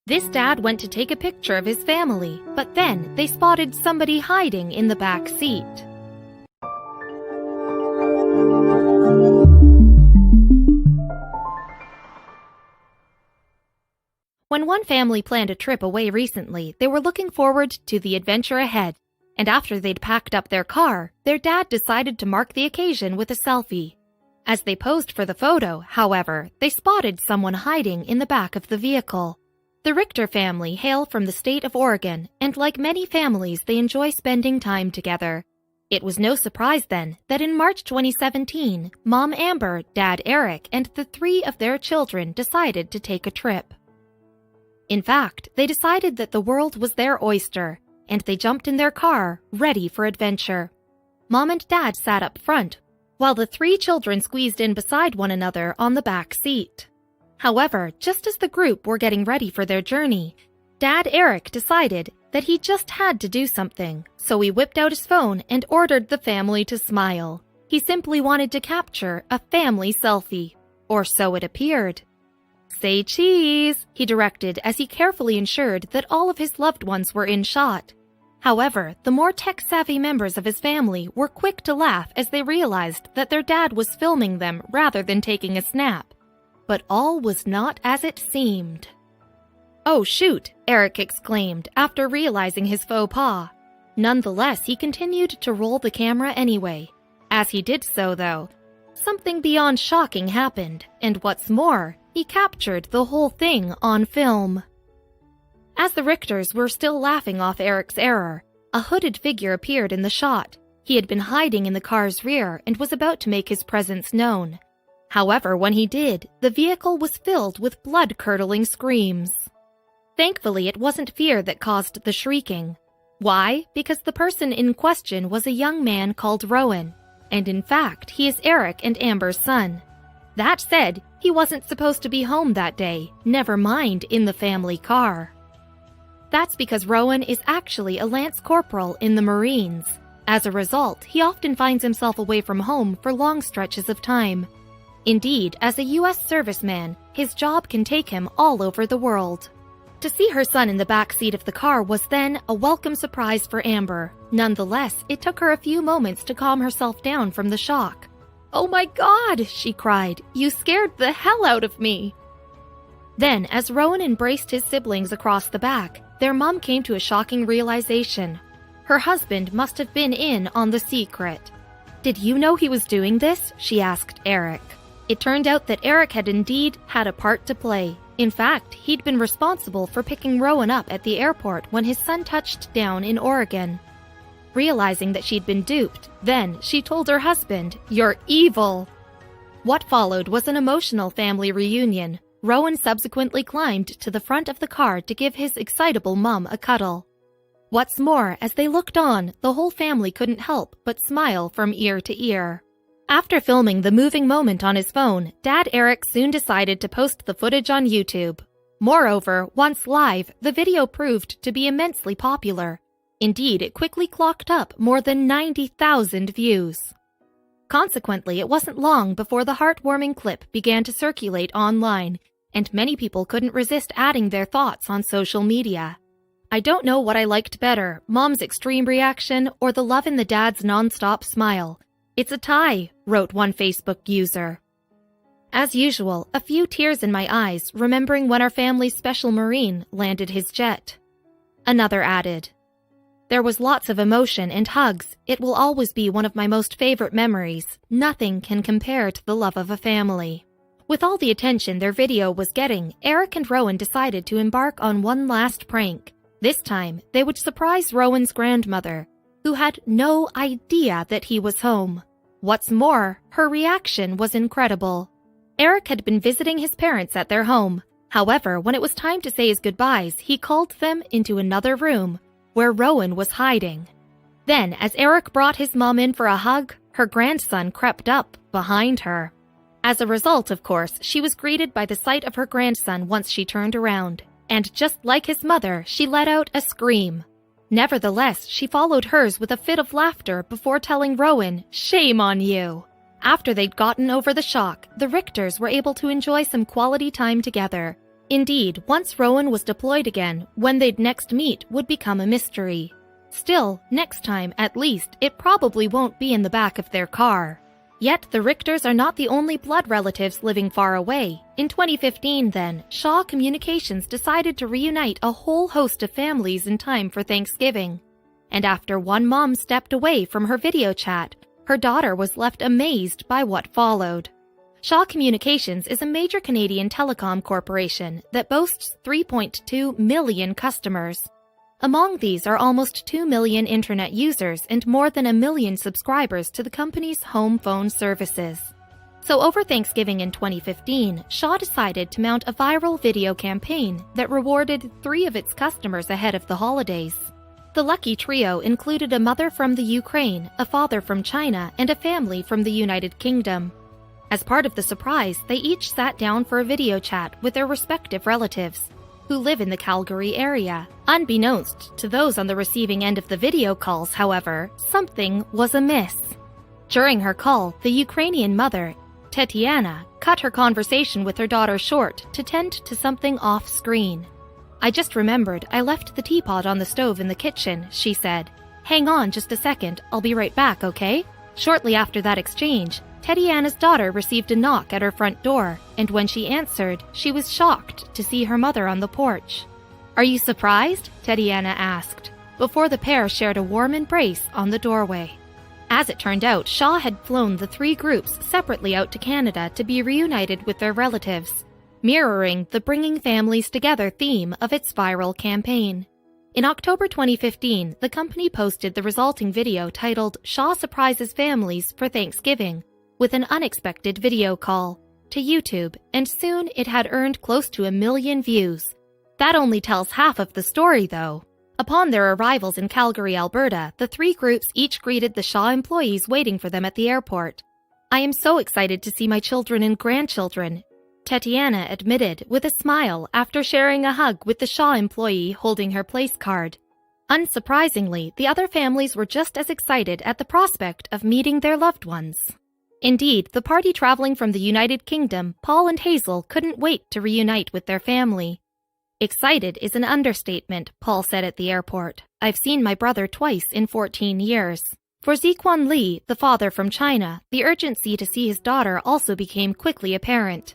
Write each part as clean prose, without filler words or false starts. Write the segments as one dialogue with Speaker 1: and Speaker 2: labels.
Speaker 1: This dad went to take a picture of his family, but then they spotted somebody hiding in the back seat. When one family planned a trip away recently, they were looking forward to the adventure ahead, and after they'd packed up their car, their dad decided to mark the occasion with a selfie. As they posed for the photo, however, they spotted someone hiding in the back of the vehicle. The Richter family hail from the state of Oregon, and like many families, they enjoy spending time together. It was no surprise then that in March 2017, Mom Amber, Dad Eric, and the 3 of their children decided to take a trip. In fact, they decided that the world was their oyster, and they jumped in their car, ready for adventure. Mom and Dad sat up front, while the 3 children squeezed in beside one another on the back seat. However, just as the group were getting ready for their journey, Dad Eric decided that he just had to do something, so he whipped out his phone and ordered the family to smile. He simply wanted to capture a family selfie, or so it appeared. "Say cheese," he directed as he carefully ensured that all of his loved ones were in shot. However, the more tech-savvy members of his family were quick to laugh as they realized that their dad was filming them rather than taking a snap. But all was not as it seemed. "Oh shoot," Eric exclaimed after realizing his faux pas. Nonetheless, he continued to roll the camera anyway. As he did so, though, something beyond shocking happened, and what's more, he captured the whole thing on film. As the Richters were still laughing off Eric's error, a hooded figure appeared in the shot. He had been hiding in the car's rear and was about to make his presence known. However, when he did, the vehicle was filled with blood-curdling screams. Thankfully, it wasn't fear that caused the shrieking. Why? Because the person in question was a young man called Rowan, and in fact, he is Eric and Amber's son. That said, he wasn't supposed to be home that day, never mind in the family car. That's because Rowan is actually a lance corporal in the Marines. As a result, he often finds himself away from home for long stretches of time. Indeed, as a U.S. serviceman, his job can take him all over the world. To see her son in the back seat of the car was then a welcome surprise for Amber. Nonetheless, it took her a few moments to calm herself down from the shock. "Oh my God," she cried, "you scared the hell out of me." Then, as Rowan embraced his siblings across the back, their mom came to a shocking realization. Her husband must have been in on the secret. "Did you know he was doing this?" she asked Eric. It turned out that Eric had indeed had a part to play. In fact, he'd been responsible for picking Rowan up at the airport when his son touched down in Oregon. Realizing that she'd been duped, then she told her husband, "You're evil." What followed was an emotional family reunion. Rowan subsequently climbed to the front of the car to give his excitable mom a cuddle. What's more, as they looked on, the whole family couldn't help but smile from ear to ear. After filming the moving moment on his phone, Dad Eric soon decided to post the footage on YouTube. Moreover, once live, the video proved to be immensely popular. Indeed, it quickly clocked up more than 90,000 views. Consequently, it wasn't long before the heartwarming clip began to circulate online, and many people couldn't resist adding their thoughts on social media. "I don't know what I liked better, Mom's extreme reaction or the love in the dad's non-stop smile. It's a tie," wrote one Facebook user. "As usual, a few tears in my eyes remembering when our family's special Marine landed his jet." Another added, "There was lots of emotion and hugs. It will always be one of my most favorite memories. Nothing can compare to the love of a family." With all the attention their video was getting, Eric and Rowan decided to embark on one last prank. This time, they would surprise Rowan's grandmother, who had no idea that he was home. What's more, her reaction was incredible. Eric had been visiting his parents at their home. However, when it was time to say his goodbyes, he called them into another room, where Rowan was hiding. Then, as Eric brought his mom in for a hug, her grandson crept up behind her. As a result, of course, she was greeted by the sight of her grandson once she turned around. And just like his mother, she let out a scream. Nevertheless, she followed hers with a fit of laughter before telling Rowan, "Shame on you." After they'd gotten over the shock, the Richters were able to enjoy some quality time together. Indeed, once Rowan was deployed again, when they'd next meet would become a mystery. Still, next time, at least, it probably won't be in the back of their car. Yet the Richters are not the only blood relatives living far away. In 2015 then, Shaw Communications decided to reunite a whole host of families in time for Thanksgiving. And after one mom stepped away from her video chat, her daughter was left amazed by what followed. Shaw Communications is a major Canadian telecom corporation that boasts 3.2 million customers. Among these are almost 2 million internet users and more than 1 million subscribers to the company's home phone services. So over Thanksgiving in 2015, Shaw decided to mount a viral video campaign that rewarded 3 of its customers ahead of the holidays. The lucky trio included a mother from the Ukraine, a father from China, and a family from the United Kingdom. As part of the surprise, they each sat down for a video chat with their respective relatives, who live in the Calgary area. Unbeknownst to those on the receiving end of the video calls, however, something was amiss. During her call, the Ukrainian mother, Tetiana, cut her conversation with her daughter short to tend to something off-screen. "I just remembered I left the teapot on the stove in the kitchen," she said. "Hang on just a second, I'll be right back, okay?" Shortly after that exchange, Tetiana's daughter received a knock at her front door, and when she answered, she was shocked to see her mother on the porch. "Are you surprised?" Tetiana asked, before the pair shared a warm embrace on the doorway. As it turned out, Shaw had flown the 3 groups separately out to Canada to be reunited with their relatives, mirroring the Bringing Families Together theme of its viral campaign. In October 2015, the company posted the resulting video titled "Shaw Surprises Families for Thanksgiving" with an unexpected video call to YouTube, and soon it had earned close to 1 million views. That only tells half of the story, though. Upon their arrivals in Calgary, Alberta, the 3 groups each greeted the Shaw employees waiting for them at the airport. "I am so excited to see my children and grandchildren," Tetiana admitted with a smile after sharing a hug with the Shaw employee holding her place card. Unsurprisingly, the other families were just as excited at the prospect of meeting their loved ones. Indeed, the party traveling from the United Kingdom, Paul and Hazel, couldn't wait to reunite with their family. "Excited is an understatement," Paul said at the airport. "I've seen my brother twice in 14 years. For Ziquan Li, the father from China, the urgency to see his daughter also became quickly apparent.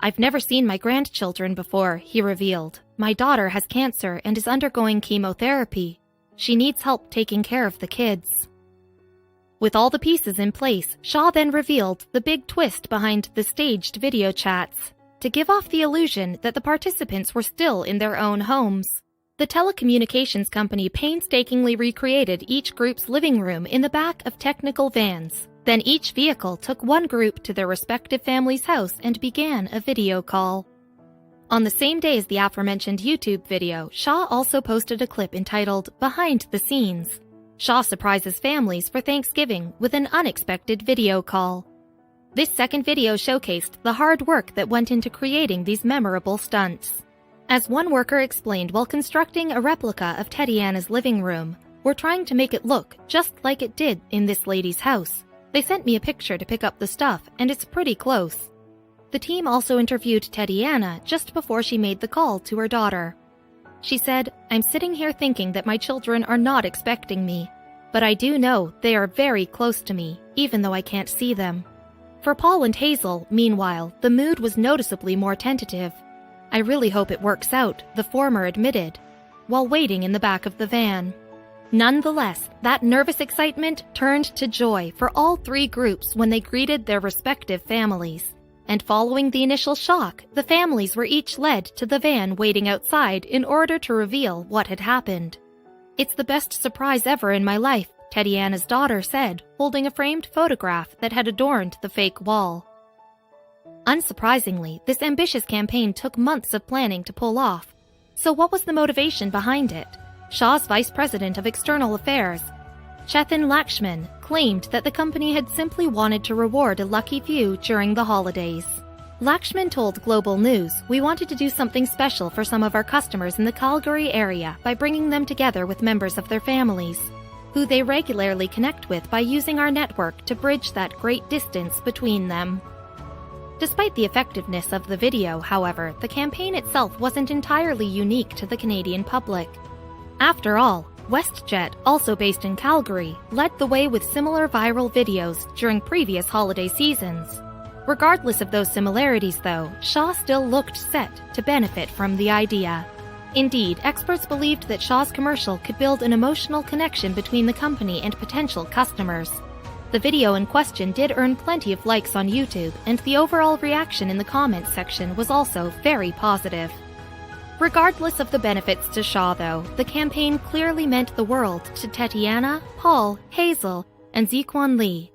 Speaker 1: "I've never seen my grandchildren before," he revealed. "My daughter has cancer and is undergoing chemotherapy. She needs help taking care of the kids." With all the pieces in place, Shaw then revealed the big twist behind the staged video chats, to give off the illusion that the participants were still in their own homes. The telecommunications company painstakingly recreated each group's living room in the back of technical vans. Then each vehicle took one group to their respective family's house and began a video call. On the same day as the aforementioned YouTube video, Shaw also posted a clip entitled "Behind the Scenes." Shaw surprises families for Thanksgiving with an unexpected video call. This second video showcased the hard work that went into creating these memorable stunts. As one worker explained while constructing a replica of Tetiana's living room, "We're trying to make it look just like it did in this lady's house. They sent me a picture to pick up the stuff, and it's pretty close." The team also interviewed Tetiana just before she made the call to her daughter. She said, "I'm sitting here thinking that my children are not expecting me, but I do know they are very close to me, even though I can't see them." For Paul and Hazel, meanwhile, the mood was noticeably more tentative. "I really hope it works out," the former admitted, while waiting in the back of the van. Nonetheless, that nervous excitement turned to joy for all 3 groups when they greeted their respective families. And following the initial shock, the families were each led to the van waiting outside in order to reveal what had happened. "It's the best surprise ever in my life," Tetiana's daughter said, holding a framed photograph that had adorned the fake wall. Unsurprisingly, this ambitious campaign took months of planning to pull off. So what was the motivation behind it? Shaw's Vice President of External Affairs, Chetan Lakshman, claimed that the company had simply wanted to reward a lucky few during the holidays. Lakshman told Global News, "We wanted to do something special for some of our customers in the Calgary area by bringing them together with members of their families, who they regularly connect with by using our network to bridge that great distance between them." Despite the effectiveness of the video, however, the campaign itself wasn't entirely unique to the Canadian public. After all, WestJet, also based in Calgary, led the way with similar viral videos during previous holiday seasons. Regardless of those similarities, though, Shaw still looked set to benefit from the idea. Indeed, experts believed that Shaw's commercial could build an emotional connection between the company and potential customers. The video in question did earn plenty of likes on YouTube, and the overall reaction in the comments section was also very positive. Regardless of the benefits to Shaw, though, the campaign clearly meant the world to Tatiana, Paul, Hazel, and Ziquan Lee.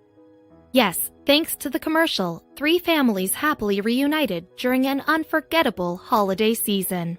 Speaker 1: Yes, thanks to the commercial, 3 families happily reunited during an unforgettable holiday season.